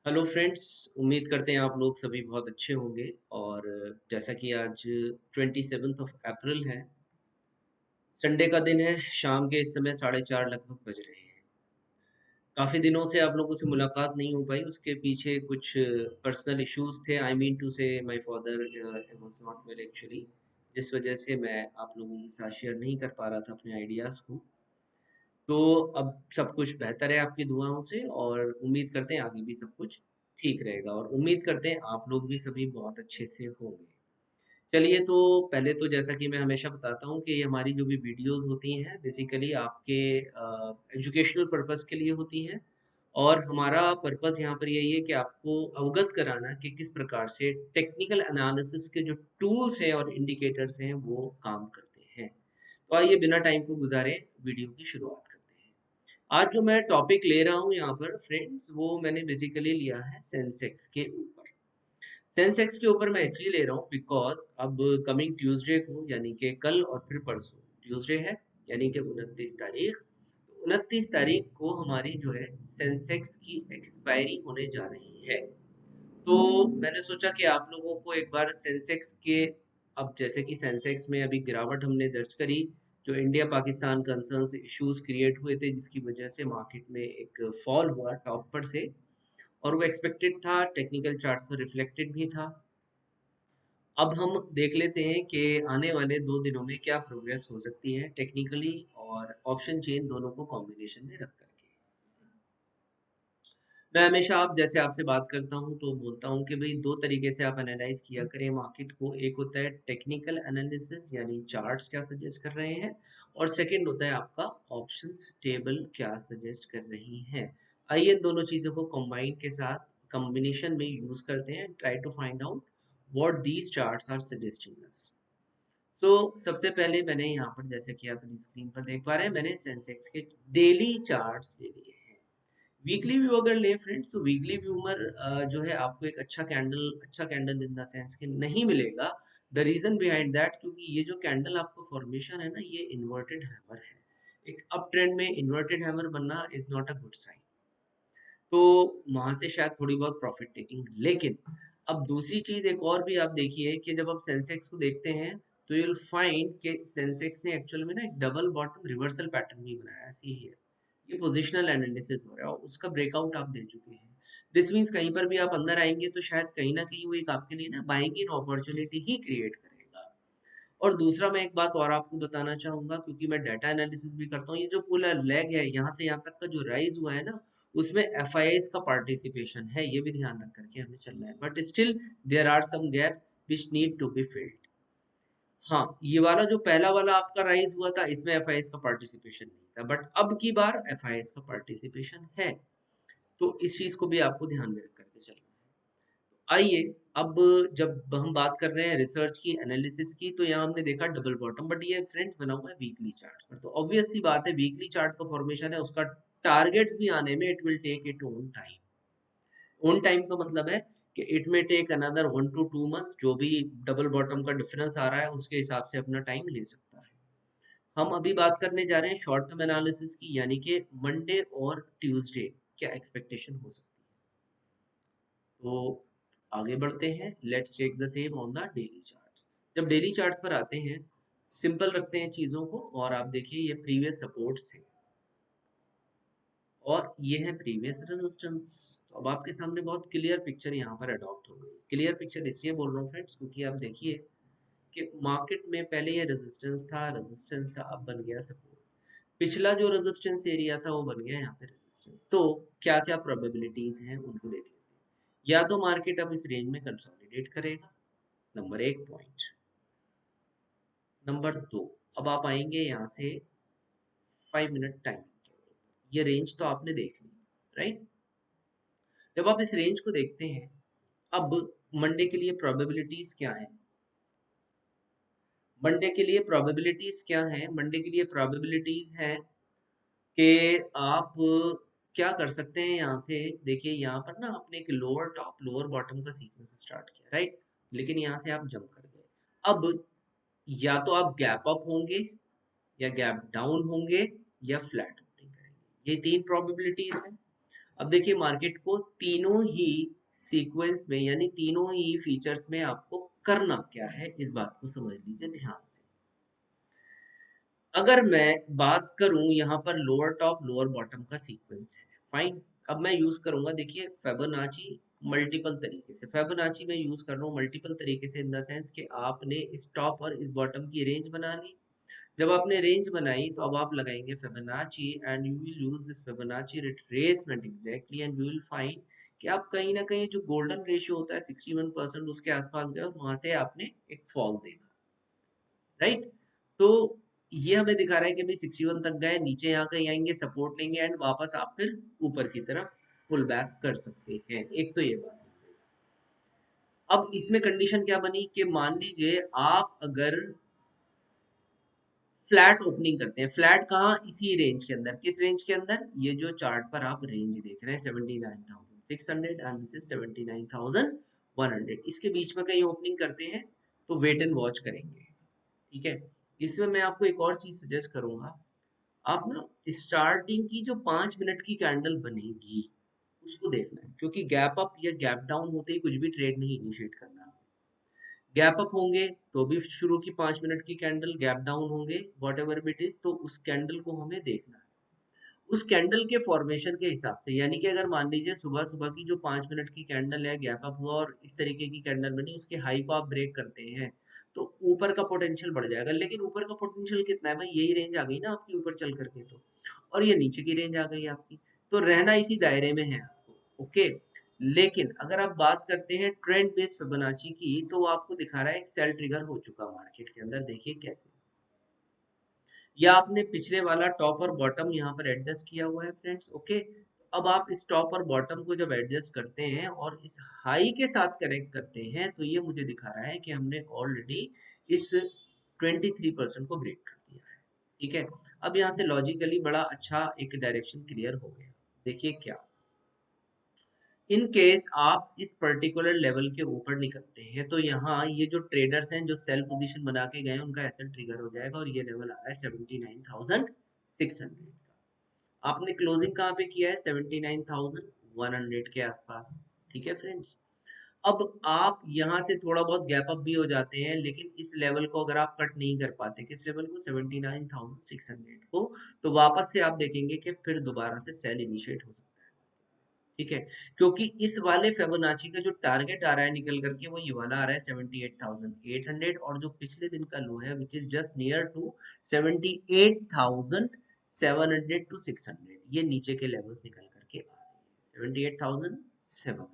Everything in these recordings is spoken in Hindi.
Hello friends. उम्मीद करते हैं आप लोग सभी बहुत अच्छे होंगे। और जैसा कि आज 27 अप्रैल है, संडे का दिन है। शाम के इस समय 4:30 लगभग बज रहे हैं। काफ़ी दिनों से आप लोगों से मुलाकात नहीं हो पाई, उसके पीछे कुछ पर्सनल इश्यूज थे। आई मीन टू से my father was not well actually, जिस वजह से मैं आप लोगों के साथ शेयर नहीं कर पा रहा था अपने आइडियाज़ को। तो अब सब कुछ बेहतर है आपकी दुआओं से, और उम्मीद करते हैं आगे भी सब कुछ ठीक रहेगा, और उम्मीद करते हैं आप लोग भी सभी बहुत अच्छे से होंगे। चलिए, तो पहले तो जैसा कि मैं हमेशा बताता हूँ कि ये हमारी जो भी वीडियोस होती हैं बेसिकली आपके एजुकेशनल पर्पस के लिए होती हैं। और हमारा पर्पस यहाँ पर यही है कि आपको अवगत कराना कि किस प्रकार से टेक्निकल एनालिसिस के जो टूल्स हैं और इंडिकेटर्स हैं वो काम करते हैं। तो आइए बिना टाइम को गुजारे वीडियो की शुरुआत करते हैं। आज जो मैं टॉपिक ले रहा हूँ यहाँ पर फ्रेंड्स, वो मैंने बेसिकली लिया है सेंसेक्स के ऊपर। सेंसेक्स के ऊपर मैं इसलिए ले रहा हूँ बिकॉज अब कमिंग ट्यूसडे को, यानी कि कल और फिर परसों ट्यूसडे है, यानी कि 29 तारीख। 29 तारीख को हमारी जो है सेंसेक्स की एक्सपायरी होने जा रही है। तो मैंने सोचा कि आप लोगों को एक बार सेंसेक्स के, अब जैसे कि सेंसेक्स में अभी गिरावट हमने दर्ज करी, जो India Pakistan concerns issues create हुए थे जिसकी वजह से मार्केट में एक फॉल हुआ टॉप पर से, और वो एक्सपेक्टेड था, टेक्निकल चार्ट्स पर रिफ्लेक्टेड भी था। अब हम देख लेते हैं कि आने वाले 2 दिनों में क्या प्रोग्रेस हो सकती है टेक्निकली और ऑप्शन चेन दोनों को कॉम्बिनेशन में रख करके। मैं हमेशा आप जैसे आपसे बात करता हूं तो बोलता हूं कि भाई दो तरीके से आप एनालाइज किया करें मार्केट को। एक होता है टेक्निकल एनालिसिस, यानी चार्ट्स क्या सजेस्ट कर रहे हैं, और सेकंड होता है आपका ऑप्शंस टेबल क्या सजेस्ट कर रही हैं। आइए दोनों चीज़ों को कंबाइन के साथ कॉम्बिनेशन में यूज करते हैं, try to find out what these charts are suggesting us. So सबसे पहले मैंने यहाँ पर, जैसे कि आप अपनी स्क्रीन पर देख पा रहे हैं, मैंने सेंसेक्स के डेली चार्ट्स ले लिए हैं। वीकली व्यू अगर ले फ्रेंड्स, तो वीकली व्यू में जो है आपको एक अच्छा कैंडल इन द सेंस कि नहीं मिलेगा। द रीजन बिहाइंड दैट, क्योंकि ये जो कैंडल आपको फॉर्मेशन है ना, ये इन्वर्टेड हैमर है। एक अप ट्रेंड में इन्वर्टेड हैमर बनना is not a good sign. तो वहां से शायद थोड़ी बहुत प्रॉफिट टेकिंग। लेकिन अब दूसरी चीज एक और भी आप देखिए कि जब आप सेंसेक्स को देखते हैं तो यूल फाइंड कि सेंसेक्स ने एक्चुअल में ना एक डबल बॉटम रिवर्सल पैटर्न भी बनाया, ऐसी ही है। ये पोजिशनल एनालिसिस हो रहा है और उसका ब्रेकआउट आप दे चुके हैं। दिस मीन्स कहीं पर भी आप अंदर आएंगे तो शायद कहीं ना कहीं वो एक आपके लिए ना बाइंग इन अपॉर्चुनिटी ही क्रिएट करेगा। और दूसरा मैं एक बात और आपको बताना चाहूंगा, क्योंकि मैं डाटा एनालिसिस भी करता हूँ, ये जो पूरा लेग है यहाँ से यहाँ तक का जो राइज हुआ है ना, उसमें एफआईआईज का पार्टिसिपेशन है, ये भी ध्यान रख करके हमें चलना है। But still there are some gaps which need to be filled. हाँ, ये वाला जो पहला वाला आपका राइज हुआ था, इसमें एफआईआईज का पार्टिसिपेशन नहीं था, बट अब की बार एफआईआईज का पार्टिसिपेशन है। तो इस चीज को भी आपको ध्यान में रख करके चलना है। आइए, अब जब हम बात कर रहे हैं रिसर्च की, एनालिसिस की, तो यहाँ हमने देखा डबल बॉटम, बट ये फ्रेंड्स बना हुआ है वीकली चार्ट पर। तो ऑब्वियस सी बात है, वीकली चार्ट का फॉर्मेशन है, उसका टारगेट्स भी आने में it will take it own time. Own time का मतलब है कि इट में टेक अनदर 1 to 2 months। जो भी डबल बॉटम का डिफरेंस आ रहा है उसके हिसाब से अपना टाइम ले सकता है। हम अभी बात करने जा रहे हैं शॉर्ट टर्म एनालिसिस की, यानी कि मंडे और ट्यूसडे क्या एक्सपेक्टेशन हो सकती है। तो आगे बढ़ते हैं, let's take the same on the daily charts. जब डेली चार्ट्स पर आते हैं, सिंपल रखते हैं चीजों को, और आप देखिए ये प्रीवियस सपोर्ट्स है और ये है प्रीवियस रेजिस्टेंस। तो अब आपके सामने बहुत क्लियर पिक्चर यहाँ पर अडॉप्ट हो गई। क्लियर पिक्चर इसलिए बोल रहा हूँ फ्रेंड्स, क्योंकि आप देखिए कि मार्केट में पहले ये रेजिस्टेंस था, अब बन गया सपोर्ट। पिछला जो रेजिस्टेंस एरिया था वो बन गया यहाँ पे रेजिस्टेंस। तो क्या क्या प्रोबेबिलिटीज हैं उनको देख लेते हैं। या तो मार्केट अब इस रेंज में कंसोलिडेट करेगा, नंबर एक पॉइंट। नंबर दो, अब आप आएंगे यहाँ से 5 मिनट टाइम, ये रेंज तो आपने देख ली, राइट। जब आप इस रेंज को देखते हैं, अब मंडे के लिए प्रोबेबिलिटीज क्या है? मंडे के लिए प्रोबेबिलिटीज क्या है? मंडे के लिए प्रोबेबिलिटीज है कि आप क्या कर सकते हैं। यहाँ से देखिए, यहाँ पर ना आपने एक लोअर टॉप लोअर बॉटम का सीक्वेंस स्टार्ट किया, राइट। लेकिन यहाँ से आप जंप कर गए। अब या तो आप गैप अप होंगे, या गैप डाउन होंगे, या फ्लैट ओपनिंग करेंगे। ये तीन प्रोबेबिलिटीज हैं। अब देखिए मार्केट को तीनों ही सीक्वेंस में यानी तीनों ही फीचर्स में आपको करना क्या है, इस बात को समझ लीजिए ध्यान से। अगर मैं बात करूं यहाँ पर लोअर टॉप लोअर बॉटम का सीक्वेंस है, फाइन। अब मैं यूज करूंगा, देखिए फेबोनाची मल्टीपल तरीके से, फेबोनाची में यूज कर रहा हूँ मल्टीपल तरीके से इन द सेंस कि आपने इस टॉप और इस बॉटम की रेंज बना ली। जब आपने रेंज बनाई तो अब आप लगाएंगे Fibonacci and you will use this Fibonacci retracement exactly and you will find कि आप कहीं ना कहीं जो गोल्डन रेशियो होता है 61% उसके आसपास गए और वहां से आपने एक फॉल देखा, राइट। तो ये हमें दिखा रहा है कि भाई 61 तक गए, नीचे यहाँ कहीं आएंगे, सपोर्ट लेंगे एंड वापस आप फिर ऊपर की तरफ पुल बैक कर सकते हैं। एक तो ये बात हो गई। अब इसमें कंडीशन क्या बनी कि मान लीजिए आप अगर फ्लैट ओपनिंग करते हैं, फ्लैट कहाँ, इसी रेंज के अंदर, किस रेंज के अंदर, ये जो चार्ट पर आप रेंज देख रहे हैं 79,600 एंड दिस इज 79,100, इसके बीच में कहीं ओपनिंग करते हैं तो वेट एंड वॉच करेंगे, ठीक है। इसमें मैं आपको एक और चीज सजेस्ट करूंगा, आप ना स्टार्टिंग की जो 5 मिनट की कैंडल बनेगी उसको देखना है, क्योंकि गैप अप या गैप डाउन होते ही कुछ भी ट्रेड नहीं इनिशिएट करना। गैप अप होंगे तो भी शुरू की 5 मिनट की कैंडल, गैप डाउन होंगे वॉट एवर इट इज, तो उस कैंडल को हमें देखना है उस कैंडल के फॉर्मेशन के हिसाब से। यानी कि अगर मान लीजिए सुबह सुबह की जो 5 मिनट की कैंडल है, गैप अप हुआ और इस तरीके की कैंडल बनी, उसके हाई को आप ब्रेक करते हैं तो ऊपर का पोटेंशियल बढ़ जाएगा। लेकिन ऊपर का पोटेंशियल कितना है भाई, यही रेंज आ गई ना आपकी ऊपर चल करके, तो और ये नीचे की रेंज आ गई आपकी, तो रहना इसी दायरे में है आपको, ओके। लेकिन अगर आप बात करते हैं ट्रेंड बेस्ड फिबोनाची की, तो वो आपको दिखा रहा है एक सेल ट्रिगर हो चुका मार्केट के अंदर, देखिए कैसे, या आपने पिछले वाला टॉप और बॉटम यहाँ पर एडजस्ट किया हुआ है फ्रेंड्स, ओके। अब आप इस टॉप और बॉटम को जब एडजस्ट करते हैं और इस हाई के साथ कनेक्ट करते हैं तो ये मुझे दिखा रहा है कि हमने ऑलरेडी इस 23% को ब्रेक कर दिया है, ठीक है। अब यहाँ से लॉजिकली बड़ा अच्छा एक डायरेक्शन क्लियर हो गया। देखिए क्या, इन केस आप इस पर्टिकुलर लेवल के ऊपर निकलते हैं तो यहाँ ये जो ट्रेडर्स हैं जो सेल पोजीशन बना के गए उनका एसेट ट्रिगर हो जाएगा और ये लेवल आ रहा है 79,600 का। आपने क्लोजिंग कहाँ पे किया है, 79,100 के आसपास, ठीक है फ्रेंड्स। अब आप यहाँ से थोड़ा बहुत गैप अप भी हो जाते हैं, लेकिन इस लेवल को अगर आप कट नहीं कर पाते, किस लेवल को, 79,600 को, तो वापस से आप देखेंगे कि फिर दोबारा से सेल इनिशिएट हो सकता है, ठीक है। क्योंकि इस वाले फिबोनाची का जो टारगेट आ रहा है निकल करके वो ये वाला आ रहा है 78,800, और जो पिछले दिन का लो है which is just near to 78,700 to 600, ये नीचे के लेवल्स निकल करके आ रहे हैं 78,700।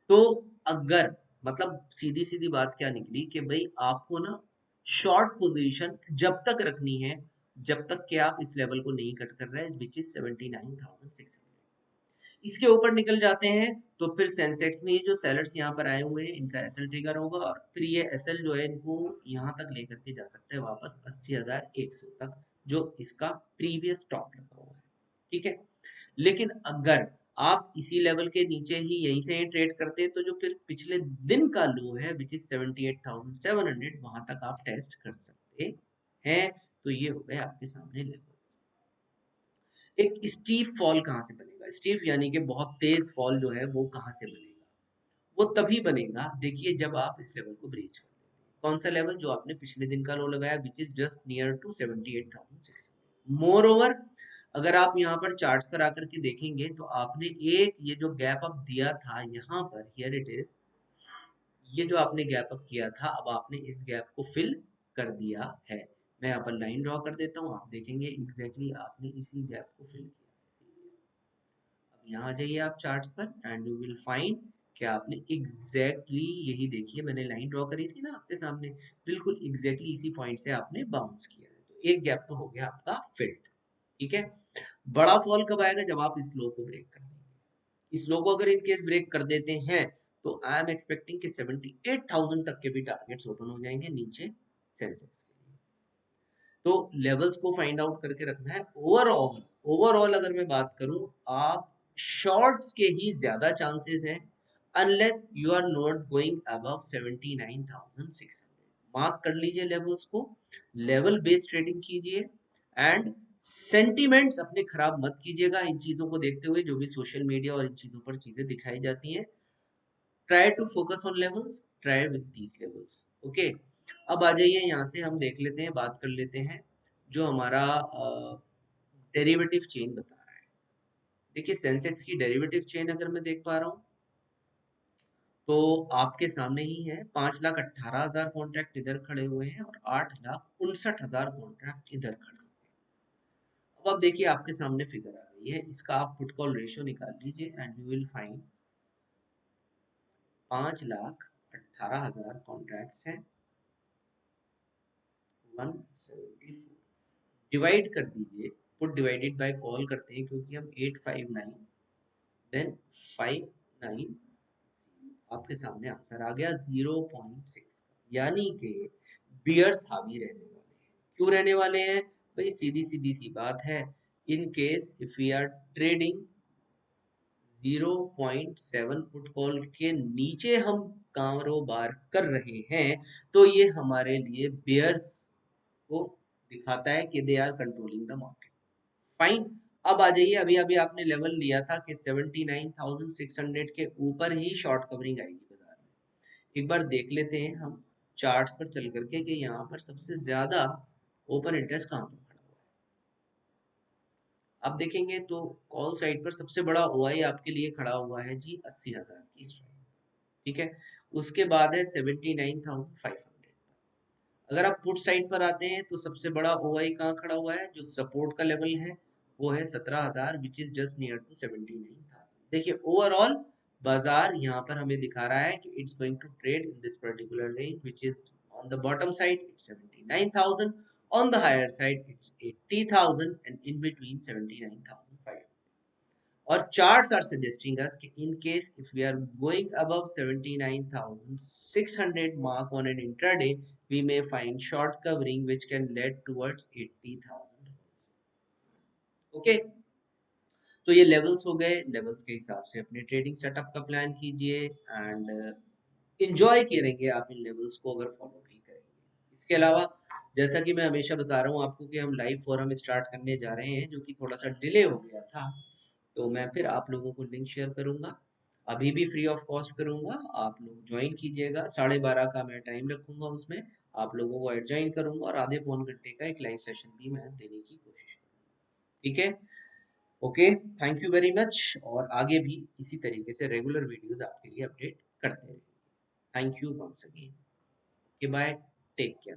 तो अगर, मतलब सीधी सीधी बात क्या निकली कि भाई आपको ना शॉर्ट पोजीशन जब तक रखनी है जब तक कि आप इस लेवल को नहीं कट कर रहे हैं विच इज 79,600। इसके ऊपर निकल जाते हैं तो फिर सेंसेक्स में ये जो सेलर्स यहाँ पर आए हुए हैं इनका एसएल ट्रिगर होगा और फिर ये एसएल जो है इनको यहाँ तक लेकर के जा सकते हैं वापस 80,100 तक, जो इसका प्रीवियस टॉप लगा हुआ है, ठीक है। लेकिन अगर आप इसी लेवल के नीचे ही यहीं से ही ट्रेड करते हैं तो जो फिर पिछले दिन का लो है विच इज 78,700, वहां तक आप टेस्ट कर सकते हैं। तो ये हो गए आपके सामने लेवल्स। एक स्टीप फॉल कहाँ से बनेगा, स्टीप यानी कि बहुत तेज फॉल जो है वो कहाँ से बनेगा, वो तभी बनेगा देखिए जब आप इस लेवल को ब्रीच कर देते हैं। कौन सा लेवल, जो आपने पिछले दिन का लो लगाया which is just near to 78,600। Moreover अगर आप यहाँ पर चार्ट्स पर आकर के देखेंगे तो आपने एक ये जो गैप अप दिया था यहाँ पर, हियर इट इज, ये जो आपने गैप अप किया था अब आपने इस गैप को फिल कर दिया है। मैं यहाँ पर लाइन ड्रॉ कर देता हूँ, आप देखेंगे एग्जैक्टली आपने इसी गैप को फिल किया। अब यहाँ जाइए आप चार्ट्स पर एंड यू विल फाइंड कि आपने एग्जैक्टली यही, देखिए मैंने लाइन ड्रॉ करी थी ना आपके सामने, बिल्कुल एग्जैक्टली इसी पॉइंट से आपने बाउंस किया है, तो एक गैप तो हो गया आपका फिल्ड, ठीक है। बड़ा फॉल कब आएगा, जब आप इस लो को ब्रेक कर देंगे। इस लो को अगर इन केस ब्रेक कर देते हैं तो आई एम एक्सपेक्टिंग कि 78,000 तक के भी टारगेट्स ओपन हो जाएंगे नीचे सेंसेक्स के लिए। तो लेवल्स को फाइंड आउट करके रखना है। ओवरऑल ओवरऑल अगर मैं बात करूं, आप शॉर्ट्स के ही ज्यादा चांसेस हैं unless you are not going above 79,600। Mark कर लीजिए लेवल्स को, लेवल बेस्ड ट्रेडिंग कीजिए एंड सेंटिमेंट्स अपने खराब मत कीजिएगा इन चीजों को देखते हुए, जो भी सोशल मीडिया और इन चीजों पर चीजें दिखाई जाती हैं। Try to focus on levels, try with these levels. Okay, अब आ जाइए यहाँ से हम देख लेते हैं, बात कर लेते हैं जो हमारा डेरिवेटिव चेन बता रहा है। देखिए सेंसेक्स की डेरिवेटिव चेन अगर मैं देख पा रहा हूँ तो आपके सामने ही है, 5,18,000 कॉन्ट्रैक्ट इधर खड़े हुए हैं और 8,69,000 कॉन्ट्रैक्ट इधर खड़े हुए हैं। अब आप देखिए आपके सामने फिगर आ गई है, इसका आप पुट कॉल रेशियो निकाल लीजिए and you will find 5,18,000 contracts हैं, 174 डिवाइड कर दीजिए, पुट डिवाइडेड बाय कॉल करते हैं क्योंकि हम 859 देन 59, आपके सामने आंसर आ गया 0.6, यानी कि बियर्स हावी रहने वाले हैं। क्यों रहने वाले हैं भाई? सीधी सीधी सी बात है, in case if we are trading 0.7 put call के नीचे हम कारोबार कर रहे हैं तो ये हमारे लिए बियर्स को दिखाता है कि they are controlling the market. Fine, अब आ जाइए, अभी अभी आपने लेवल लिया था कि 79,600 के ऊपर ही शॉर्ट कवरिंग आएगी बाजार में। एक बार देख लेते हैं हम चार्ट्स पर चल करके कि यहाँ पर सबसे ज्यादा ओपन इंटरेस्ट कहाँ पर खड़ा हुआ है। आप देखेंगे तो कॉल साइड पर सबसे बड़ा ओआई आपके लिए खड़ा हुआ है जी 80,000 की स्ट्राइक, ठीक है। उसके बाद है 79,500। अगर आप पुट साइड पर आते हैं तो सबसे बड़ा ओआई कहाँ खड़ा हुआ है, जो सपोर्ट का लेवल है वो है 17,000 which is just near to 79,000। देखिए ओवरऑल बाजार यहाँ पर हमें दिखा रहा है कि it's going to trade in this particular range which is on the bottom side it's 79,000, on the higher side it's 80,000 and in between 79,500। और charts are suggesting us कि in case if we are going above 79,600 mark on an intraday, we may find short covering which can lead towards 80,000। Okay, तो ये लेवल्स हो गए, लेवल्स के हिसाब से अपने ट्रेडिंग सेटअप का प्लान कीजिए एंड इंजॉय करेंगे आप इन लेवल्स को अगर फॉलो भी करेंगे। इसके अलावा जैसा कि मैं हमेशा बता रहा हूँ आपको कि हम लाइव फोरम स्टार्ट करने जा रहे हैं जो कि थोड़ा सा डिले हो गया था, तो मैं फिर आप लोगों को लिंक शेयर करूंगा, अभी भी फ्री ऑफ कॉस्ट करूंगा, आप लोग ज्वाइन कीजिएगा। 12:30 का मैं टाइम रखूंगा, उसमें आप लोगों को ऐड ज्वाइन करूंगा और आधे पौन घंटे का एक लाइव सेशन भी मैं देने की कोशिश करूंगा, ठीक है। Okay, thank you very much, और आगे भी इसी तरीके से रेगुलर वीडियोस आपके लिए अपडेट करते रहेंगे। Thank you once again, okay bye, take care.